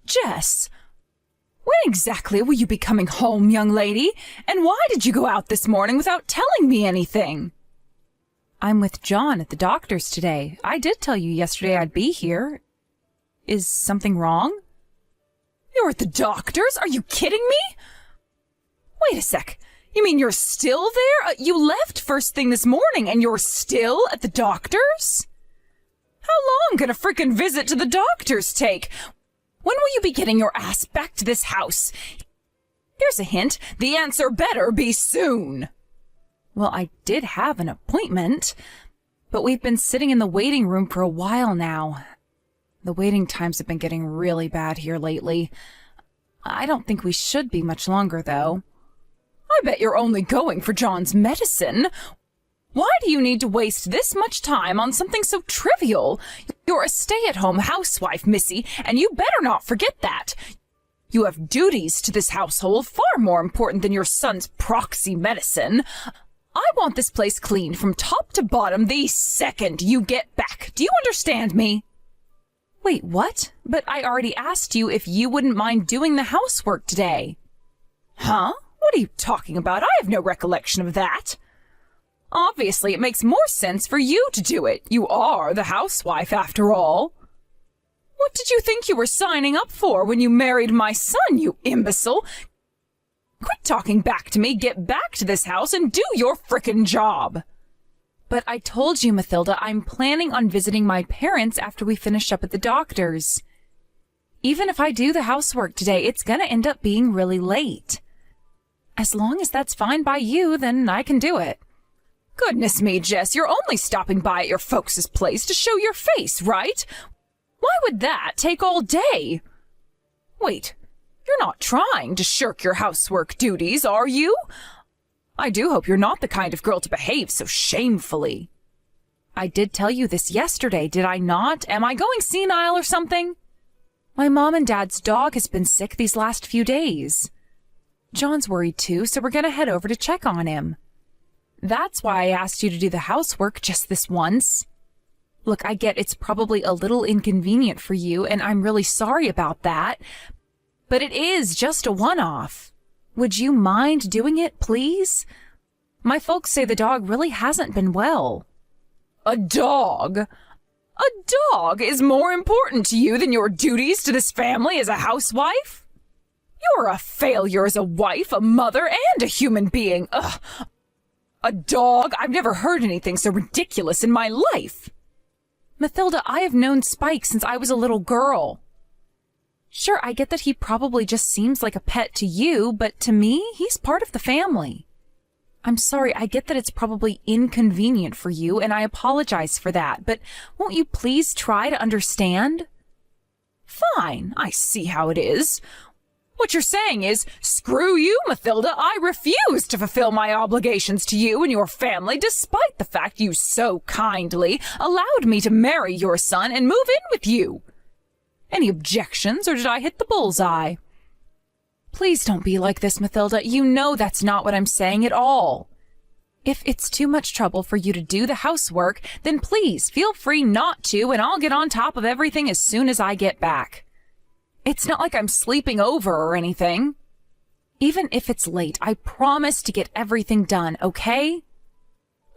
Jess, when exactly will you be coming home, young lady? And why did you go out this morning without telling me anything? I'm with John at the doctor's today. I did tell you yesterday I'd be here. Is something wrong? You're at the doctor's? Are you kidding me? Wait a sec. You mean you're still there? You left first thing this morning and you're still at the doctor's? How long can a frickin' visit to the doctor's take? When will you be getting your ass back to this house? Here's a hint. The answer better be soon. Well, I did have an appointment, but we've been sitting in the waiting room for a while now. The waiting times have been getting really bad here lately. I don't think we should be much longer, though. I bet you're only going for John's medicine. Why do you need to waste this much time on something so trivial? You're a stay-at-home housewife, Missy, and you better not forget that. You have duties to this household far more important than your son's proxy medicine. I want this place cleaned from top to bottom the second you get back. Do you understand me? Wait, what? But I already asked you if you wouldn't mind doing the housework today. Huh? What are you talking about? I have no recollection of that. Obviously, it makes more sense for you to do it. You are the housewife, after all. What did you think you were signing up for when you married my son, you imbecile? Quit talking back to me, get back to this house, and do your frickin' job. But I told you, Mathilda, I'm planning on visiting my parents after we finish up at the doctor's. Even if I do the housework today, it's gonna end up being really late. As long as that's fine by you, then I can do it. Goodness me, Jess, you're only stopping by at your folks' place to show your face, right? Why would that take all day? Wait, you're not trying to shirk your housework duties, are you? I do hope you're not the kind of girl to behave so shamefully. I did tell you this yesterday, did I not? Am I going senile or something? My mom and dad's dog has been sick these last few days. John's worried too, so we're gonna head over to check on him. That's why I asked you to do the housework just this once. Look, I get it's probably a little inconvenient for you, and I'm really sorry about that, but it is just a one-off. Would you mind doing it, please? My folks say the dog really hasn't been well. A dog? A dog is more important to you than your duties to this family as a housewife? You're a failure as a wife, a mother, and a human being. Ugh. A dog? I've never heard anything so ridiculous in my life. Mathilda, I have known Spike since I was a little girl. Sure, I get that he probably just seems like a pet to you, but to me, he's part of the family. I'm sorry, I get that it's probably inconvenient for you, and I apologize for that, but won't you please try to understand? Fine, I see how it is. What you're saying is, screw you, Mathilda, I refuse to fulfill my obligations to you and your family despite the fact you so kindly allowed me to marry your son and move in with you. Any objections, or did I hit the bullseye? Please don't be like this, Mathilda. You know that's not what I'm saying at all. If it's too much trouble for you to do the housework, then please feel free not to, and I'll get on top of everything as soon as I get back. It's not like I'm sleeping over or anything. Even if it's late, I promise to get everything done, okay?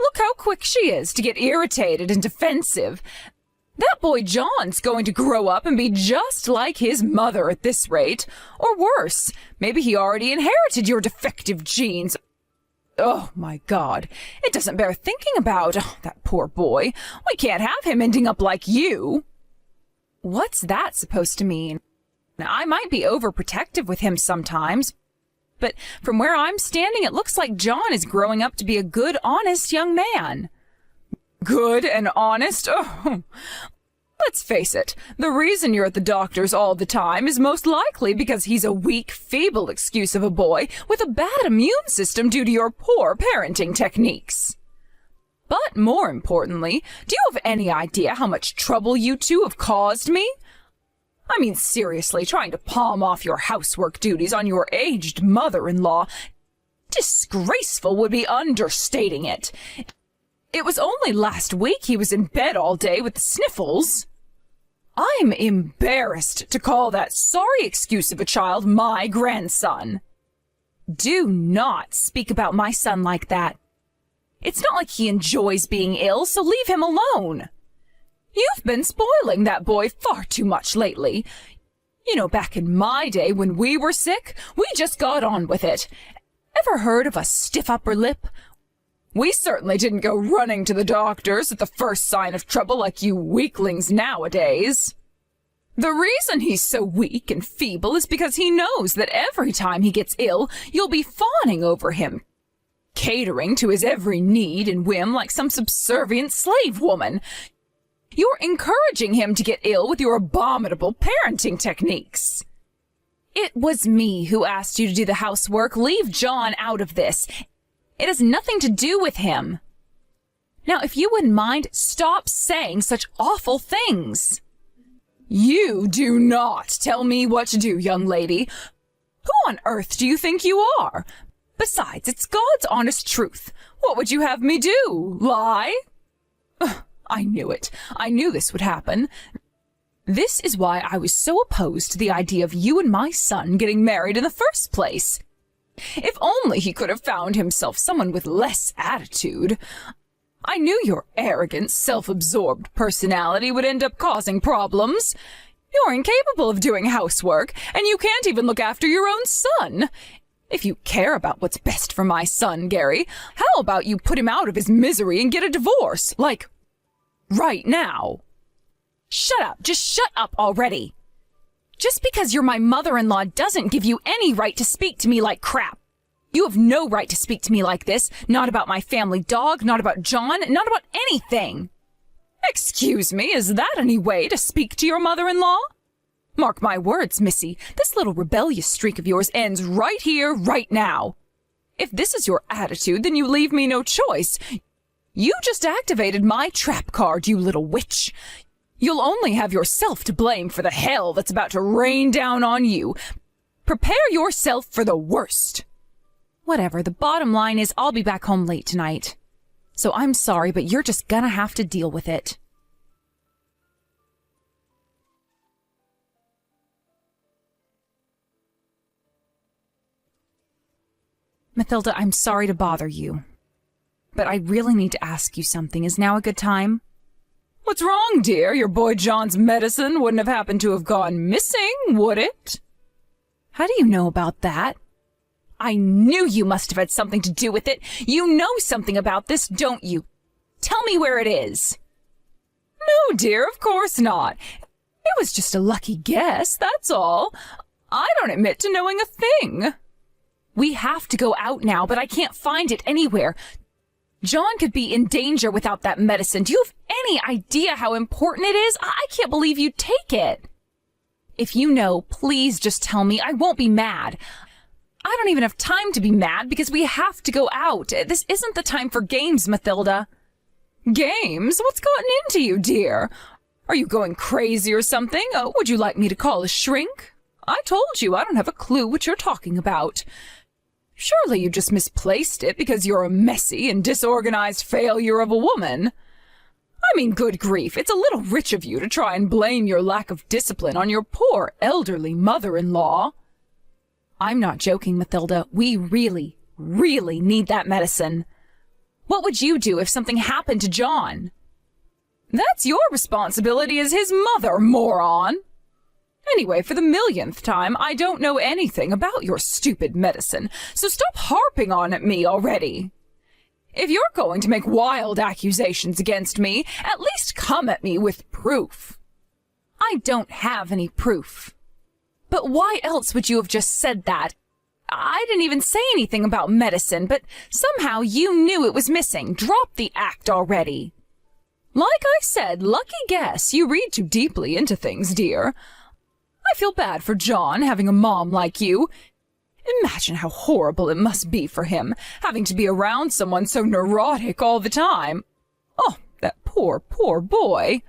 Look how quick she is to get irritated and defensive. That boy John's going to grow up and be just like his mother at this rate. Or worse, maybe he already inherited your defective genes. Oh, my God. It doesn't bear thinking about. Oh, that poor boy. We can't have him ending up like you. What's that supposed to mean? Now, I might be overprotective with him sometimes, but from where I'm standing, it looks like John is growing up to be a good, honest young man. Good and honest? Oh, let's face it, the reason you're at the doctor's all the time is most likely because he's a weak, feeble excuse of a boy with a bad immune system due to your poor parenting techniques. But more importantly, do you have any idea how much trouble you two have caused me? I mean, seriously, trying to palm off your housework duties on your aged mother-in-law. Disgraceful would be understating it. It was only last week he was in bed all day with the sniffles. I'm embarrassed to call that sorry excuse of a child my grandson. Do not speak about my son like that. It's not like he enjoys being ill, so leave him alone. You've been spoiling that boy far too much lately. You know, back in my day when we were sick, we just got on with it. Ever heard of a stiff upper lip? We certainly didn't go running to the doctors at the first sign of trouble like you weaklings nowadays. The reason he's so weak and feeble is because he knows that every time he gets ill, you'll be fawning over him, catering to his every need and whim like some subservient slave woman. You're encouraging him to get ill with your abominable parenting techniques. It was me who asked you to do the housework. Leave John out of this. It has nothing to do with him. Now, if you wouldn't mind, stop saying such awful things. You do not tell me what to do, young lady. Who on earth do you think you are? Besides, it's God's honest truth. What would you have me do? Lie? Ugh, I knew it. I knew this would happen. This is why I was so opposed to the idea of you and my son getting married in the first place. If only he could have found himself someone with less attitude. I knew your arrogant, self-absorbed personality would end up causing problems. You're incapable of doing housework, and you can't even look after your own son. If you care about what's best for my son, Gary, how about you put him out of his misery and get a divorce, like, right now? Shut up. Just shut up already. Just because you're my mother-in-law doesn't give you any right to speak to me like crap. You have no right to speak to me like this. Not about my family dog, not about John, not about anything. Excuse me, is that any way to speak to your mother-in-law? Mark my words, Missy, this little rebellious streak of yours ends right here, right now. If this is your attitude, then you leave me no choice. You just activated my trap card, you little witch. You'll only have yourself to blame for the hell that's about to rain down on you. Prepare yourself for the worst. Whatever, the bottom line is I'll be back home late tonight. So I'm sorry, but you're just gonna have to deal with it. Mathilda, I'm sorry to bother you, but I really need to ask you something. Is now a good time? What's wrong, dear? Your boy John's medicine wouldn't have happened to have gone missing, would it? How do you know about that? I knew you must have had something to do with it. You know something about this, don't you? Tell me where it is. No, dear, of course not. It was just a lucky guess, that's all. I don't admit to knowing a thing. We have to go out now, but I can't find it anywhere. John could be in danger without that medicine. Do you have any idea how important it is? I can't believe you'd take it. If you know, please just tell me. I won't be mad. I don't even have time to be mad because we have to go out. This isn't the time for games, Mathilda. Games? What's gotten into you, dear? Are you going crazy or something? Would you like me to call a shrink? I told you I don't have a clue what you're talking about. Surely you just misplaced it because you're a messy and disorganized failure of a woman. I mean, good grief, it's a little rich of you to try and blame your lack of discipline on your poor elderly mother-in-law. I'm not joking, Mathilda. We really, really need that medicine. What would you do if something happened to John? That's your responsibility as his mother, moron. Anyway, for the millionth time, I don't know anything about your stupid medicine, so stop harping on at me already. If you're going to make wild accusations against me, at least come at me with proof. I don't have any proof. But why else would you have just said that? I didn't even say anything about medicine, but somehow you knew it was missing. Drop the act already. Like I said, lucky guess. You read too deeply into things, dear. I feel bad for John having a mom like you. Imagine how horrible it must be for him, having to be around someone so neurotic all the time. Oh, that poor, poor boy.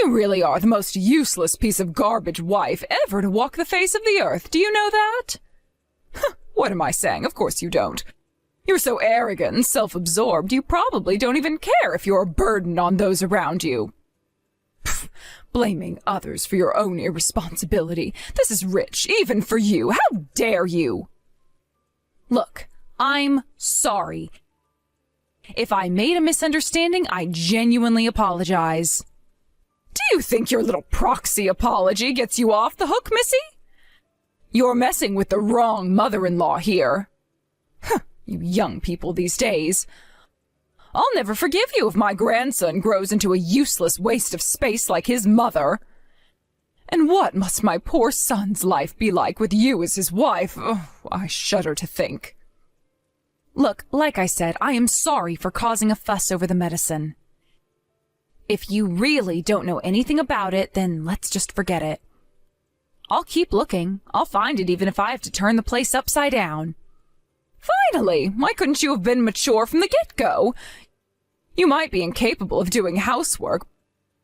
You really are the most useless piece of garbage wife ever to walk the face of the earth. Do you know that? What am I saying? Of course you don't. You're so arrogant and self-absorbed, you probably don't even care if you're a burden on those around you. Blaming others for your own irresponsibility. This is rich, even for you. How dare you? Look, I'm sorry. If I made a misunderstanding, I genuinely apologize. Do you think your little proxy apology gets you off the hook, Missy? You're messing with the wrong mother-in-law here. You young people these days. I'll never forgive you if my grandson grows into a useless waste of space like his mother. And what must my poor son's life be like with you as his wife? Oh, I shudder to think. Look, like I said, I am sorry for causing a fuss over the medicine. If you really don't know anything about it, then let's just forget it. I'll keep looking. I'll find it even if I have to turn the place upside down. Finally! Why couldn't you have been mature from the get-go? You might be incapable of doing housework,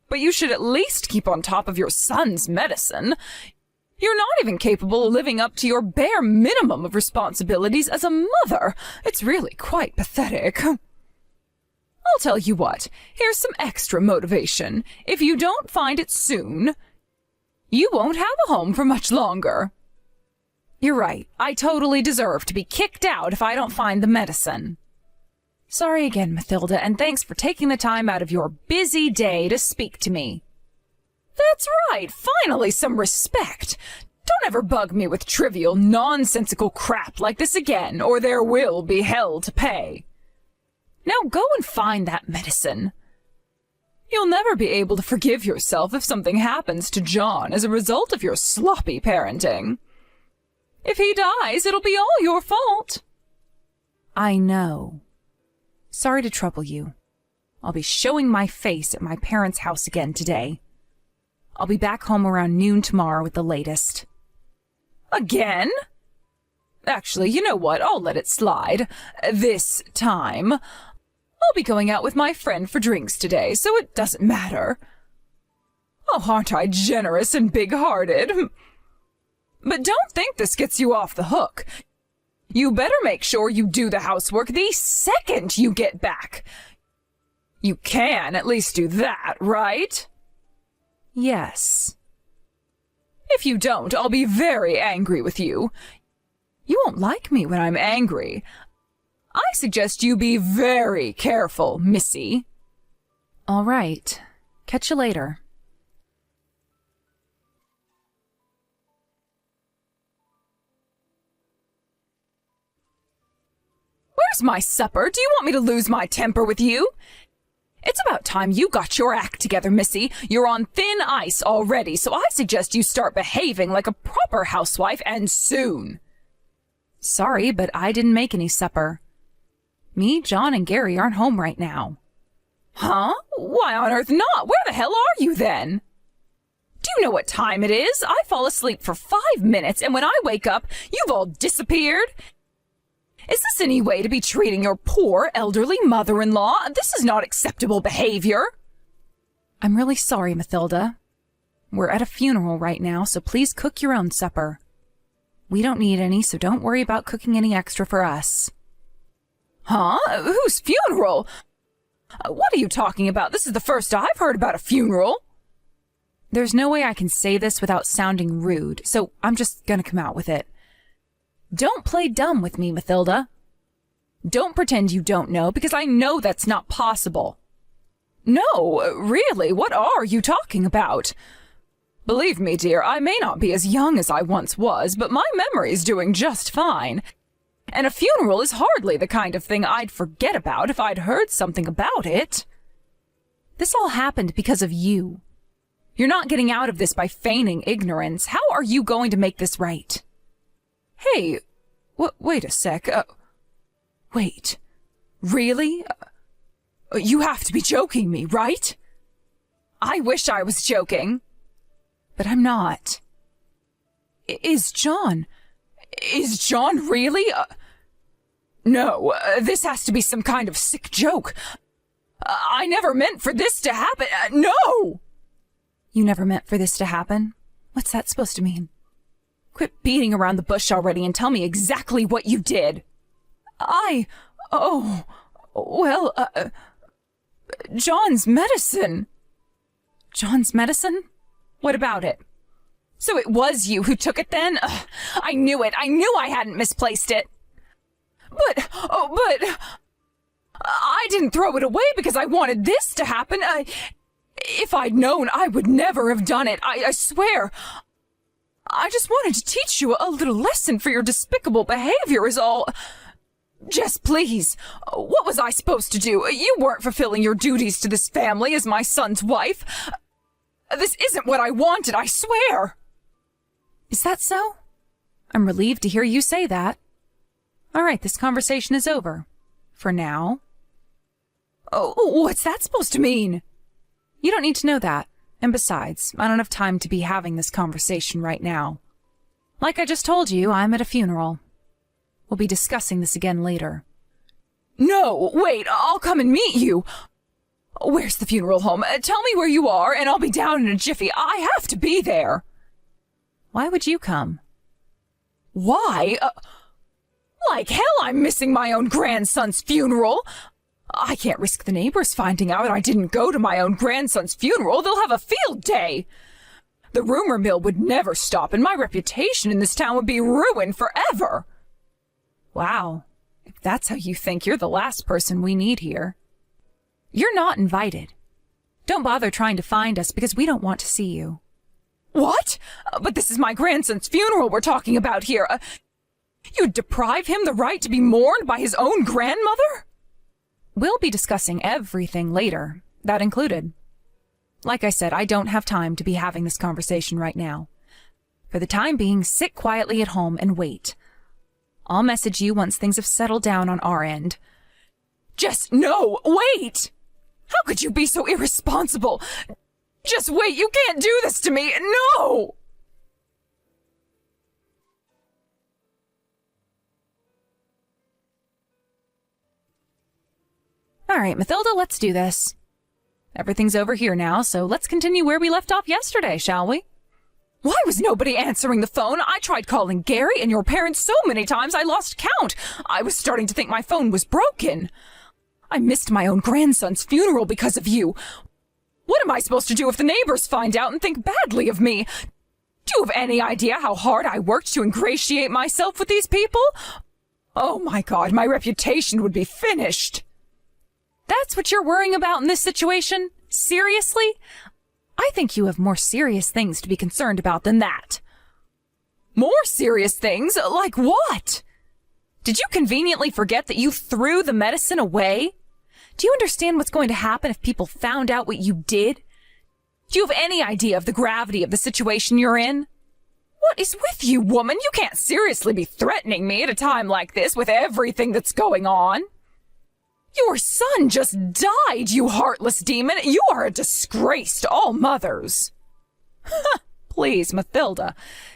but you should at least keep on top of your son's medicine. You're not even capable of living up to your bare minimum of responsibilities as a mother. It's really quite pathetic. I'll tell you what, here's some extra motivation. If you don't find it soon, you won't have a home for much longer. You're right, I totally deserve to be kicked out if I don't find the medicine. Sorry again, Mathilda, and thanks for taking the time out of your busy day to speak to me. That's right, finally some respect. Don't ever bug me with trivial, nonsensical crap like this again, or there will be hell to pay. Now go and find that medicine. You'll never be able to forgive yourself if something happens to John as a result of your sloppy parenting. If he dies, it'll be all your fault. I know. Sorry to trouble you. I'll be showing my face at my parents' house again today. I'll be back home around noon tomorrow at the latest. Again? Actually, you know what? I'll let it slide. This time. I'll be going out with my friend for drinks today, so it doesn't matter. Oh, aren't I generous and big-hearted? But don't think this gets you off the hook. You better make sure you do the housework the second you get back. You can at least do that, right? Yes. If you don't, I'll be very angry with you. You won't like me when I'm angry. I suggest you be very careful, Missy. All right. Catch you later. Where's my supper? Do you want me to lose my temper with you? It's about time you got your act together, Missy. You're on thin ice already, so I suggest you start behaving like a proper housewife, and soon. Sorry, but I didn't make any supper. Me, John, and Gary aren't home right now. Huh? Why on earth not? Where the hell are you then? Do you know what time it is? I fall asleep for 5 minutes, and when I wake up, you've all disappeared. Is this any way to be treating your poor elderly mother-in-law? This is not acceptable behavior. I'm really sorry, Mathilda. We're at a funeral right now, so please cook your own supper. We don't need any, so don't worry about cooking any extra for us. Huh? Whose funeral? What are you talking about? This is the first I've heard about a funeral. There's no way I can say this without sounding rude, so I'm just gonna come out with it. Don't play dumb with me, Mathilda. Don't pretend you don't know, because I know that's not possible. No, really, what are you talking about? Believe me, dear, I may not be as young as I once was, but my memory's doing just fine. And a funeral is hardly the kind of thing I'd forget about if I'd heard something about it. This all happened because of you. You're not getting out of this by feigning ignorance. How are you going to make this right? Hey, wait a sec. Wait. Really? You have to be joking me, right? I wish I was joking. But I'm not. Is John really? No, this has to be some kind of sick joke. I never meant for this to happen. No! You never meant for this to happen? What's that supposed to mean? Quit beating around the bush already and tell me exactly what you did. John's medicine. John's medicine? What about it? So it was you who took it then? Ugh, I knew it. I knew I hadn't misplaced it. But I didn't throw it away because I wanted this to happen. If I'd known, I would never have done it. I swear. I just wanted to teach you a little lesson for your despicable behavior is all. Jess, please. What was I supposed to do? You weren't fulfilling your duties to this family as my son's wife. This isn't what I wanted, I swear. Is that so? I'm relieved to hear you say that. All right, this conversation is over. For now. Oh, what's that supposed to mean? You don't need to know that. And besides, I don't have time to be having this conversation right now. Like I just told you, I'm at a funeral. We'll be discussing this again later. No, wait, I'll come and meet you. Where's the funeral home? Tell me where you are, and I'll be down in a jiffy. I have to be there. Why would you come? Why? Like hell I'm missing my own grandson's funeral. I can't risk the neighbors finding out I didn't go to my own grandson's funeral. They'll have a field day. The rumor mill would never stop, and my reputation in this town would be ruined forever. Wow. If that's how you think, you're the last person we need here. You're not invited. Don't bother trying to find us because we don't want to see you. What? But this is my grandson's funeral we're talking about here. You'd deprive him the right to be mourned by his own grandmother? We'll be discussing everything later, that included. Like I said, I don't have time to be having this conversation right now. For the time being, sit quietly at home and wait. I'll message you once things have settled down on our end. Jess, no, wait! How could you be so irresponsible? Just wait, you can't do this to me, no! All right, Mathilda, let's do this. Everything's over here now, so let's continue where we left off yesterday, shall we? Why was nobody answering the phone? I tried calling Gary and your parents so many times I lost count. I was starting to think my phone was broken. I missed my own grandson's funeral because of you. What am I supposed to do if the neighbors find out and think badly of me? Do you have any idea how hard I worked to ingratiate myself with these people? Oh my God, my reputation would be finished. That's what you're worrying about in this situation? Seriously? I think you have more serious things to be concerned about than that. More serious things? Like what? Did you conveniently forget that you threw the medicine away? Do you understand what's going to happen if people found out what you did? Do you have any idea of the gravity of the situation you're in? What is with you, woman? You can't seriously be threatening me at a time like this with everything that's going on. Your son just died, you heartless demon. You are a disgrace to all mothers. Please, Mathilda,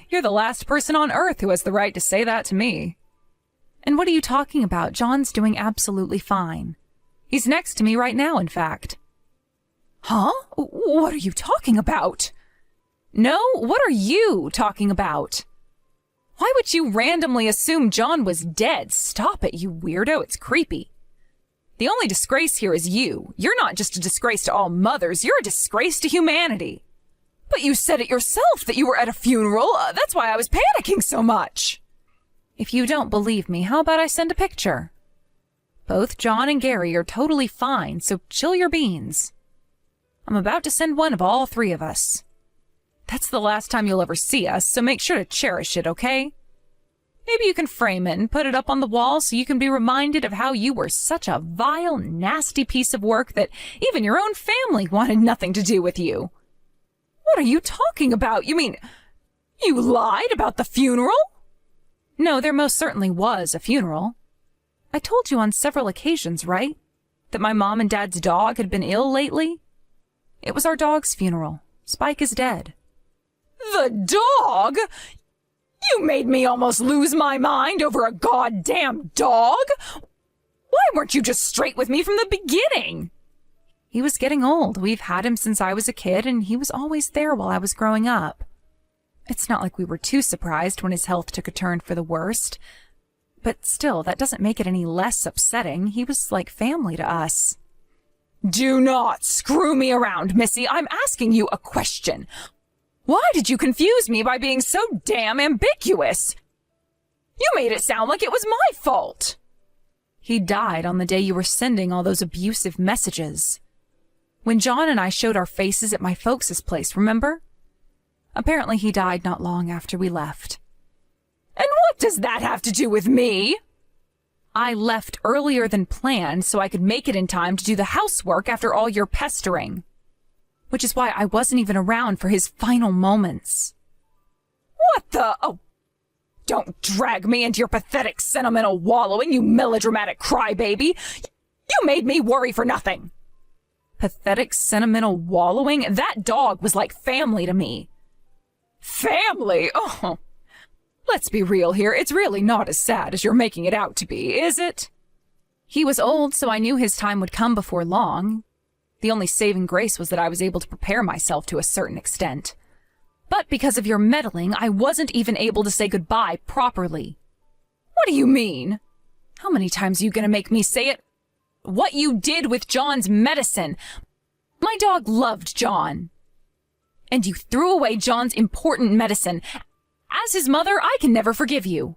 you're the last person on earth who has the right to say that to me. And what are you talking about? John's doing absolutely fine. He's next to me right now, in fact. Huh? What are you talking about? No, what are you talking about? Why would you randomly assume John was dead? Stop it, you weirdo. It's creepy. The only disgrace here is you. You're not just a disgrace to all mothers. You're a disgrace to humanity. But you said it yourself that you were at a funeral. That's why I was panicking so much. If you don't believe me, how about I send a picture? Both John and Gary are totally fine, so chill your beans. I'm about to send one of all three of us. That's the last time you'll ever see us, so make sure to cherish it, okay? Maybe you can frame it and put it up on the wall so you can be reminded of how you were such a vile, nasty piece of work that even your own family wanted nothing to do with you. What are you talking about? You mean you lied about the funeral? No, there most certainly was a funeral. I told you on several occasions, right? That my mom and dad's dog had been ill lately? It was our dog's funeral. Spike is dead. The dog? You made me almost lose my mind over a goddamn dog? Why weren't you just straight with me from the beginning? He was getting old. We've had him since I was a kid, and he was always there while I was growing up. It's not like we were too surprised when his health took a turn for the worst. But still, that doesn't make it any less upsetting. He was like family to us. Do not screw me around, Missy. I'm asking you a question. Why did you confuse me by being so damn ambiguous? You made it sound like it was my fault. He died on the day you were sending all those abusive messages. When John and I showed our faces at my folks' place, remember? Apparently he died not long after we left. And what does that have to do with me? I left earlier than planned so I could make it in time to do the housework after all your pestering. Which is why I wasn't even around for his final moments. What the? Oh, don't drag me into your pathetic sentimental wallowing, you melodramatic crybaby. You made me worry for nothing. Pathetic sentimental wallowing? That dog was like family to me. Family? Oh, let's be real here. It's really not as sad as you're making it out to be, is it? He was old, so I knew his time would come before long. The only saving grace was that I was able to prepare myself to a certain extent. But because of your meddling, I wasn't even able to say goodbye properly. What do you mean? How many times are you going to make me say it? What you did with John's medicine. My dog loved John. And you threw away John's important medicine. As his mother, I can never forgive you.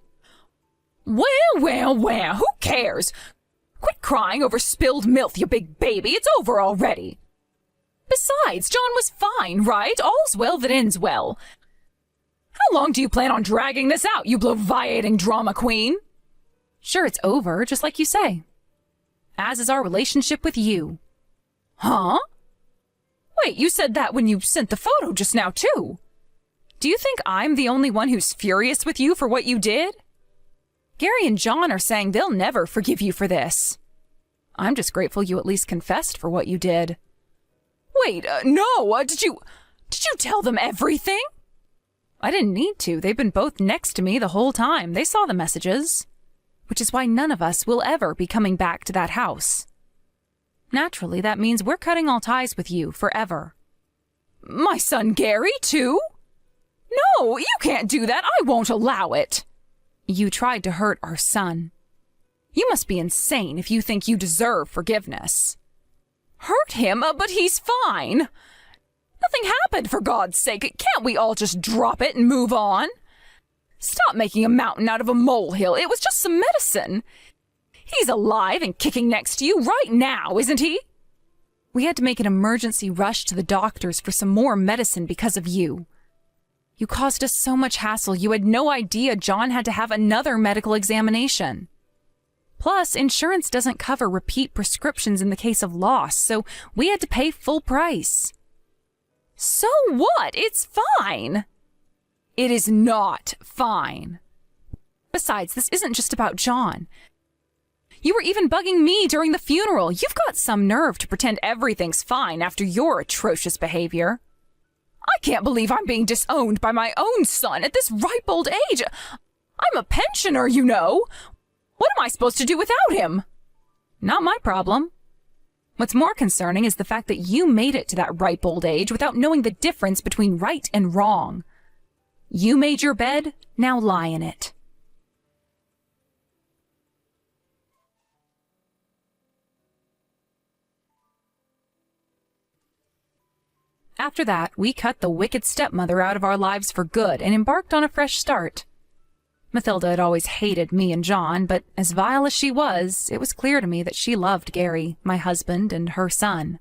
Well, who cares? Quit crying over spilled milk, you big baby. It's over already. Besides, John was fine, right? All's well that ends well. How long do you plan on dragging this out, you bloviating drama queen? Sure, it's over, just like you say. As is our relationship with you. Huh? Wait, you said that when you sent the photo just now, too. Do you think I'm the only one who's furious with you for what you did? Gary and John are saying they'll never forgive you for this. I'm just grateful you at least confessed for what you did. Wait, no, did you tell them everything? I didn't need to. They've been both next to me the whole time. They saw the messages. Which is why none of us will ever be coming back to that house. Naturally, that means we're cutting all ties with you forever. My son Gary, too? No, you can't do that. I won't allow it. You tried to hurt our son. You must be insane if you think you deserve forgiveness. Hurt him? But he's fine. Nothing happened, for God's sake. Can't we all just drop it and move on? Stop making a mountain out of a molehill. It was just some medicine. He's alive and kicking next to you right now, isn't he? We had to make an emergency rush to the doctors for some more medicine because of you. You caused us so much hassle, you had no idea John had to have another medical examination. Plus, insurance doesn't cover repeat prescriptions in the case of loss, so we had to pay full price. So what? It's fine. It is not fine. Besides, this isn't just about John. You were even bugging me during the funeral. You've got some nerve to pretend everything's fine after your atrocious behavior. I can't believe I'm being disowned by my own son at this ripe old age. I'm a pensioner, you know. What am I supposed to do without him? Not my problem. What's more concerning is the fact that you made it to that ripe old age without knowing the difference between right and wrong. You made your bed, now lie in it. After that, we cut the wicked stepmother out of our lives for good and embarked on a fresh start. Mathilda had always hated me and John, but as vile as she was, it was clear to me that she loved Gary, my husband, and her son.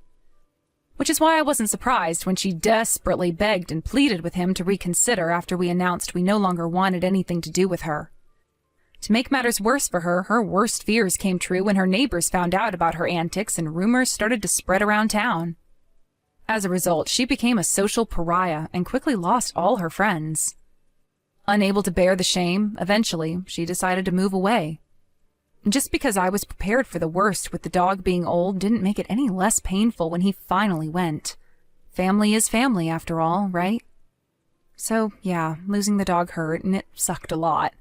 Which is why I wasn't surprised when she desperately begged and pleaded with him to reconsider after we announced we no longer wanted anything to do with her. To make matters worse for her, her worst fears came true when her neighbors found out about her antics and rumors started to spread around town. As a result, she became a social pariah and quickly lost all her friends. Unable to bear the shame, eventually, she decided to move away. Just because I was prepared for the worst with the dog being old didn't make it any less painful when he finally went. Family is family, after all, right? So, yeah, losing the dog hurt, and it sucked a lot.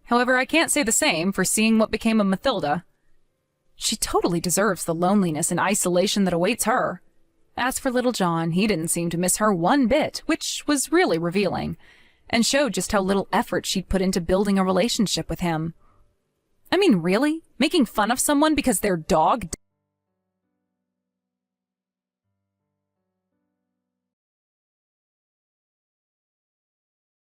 However, I can't say the same for seeing what became of Mathilda. She totally deserves the loneliness and isolation that awaits her. As for little John, he didn't seem to miss her one bit, which was really revealing, and showed just how little effort she'd put into building a relationship with him. I mean, really? Making fun of someone because their dog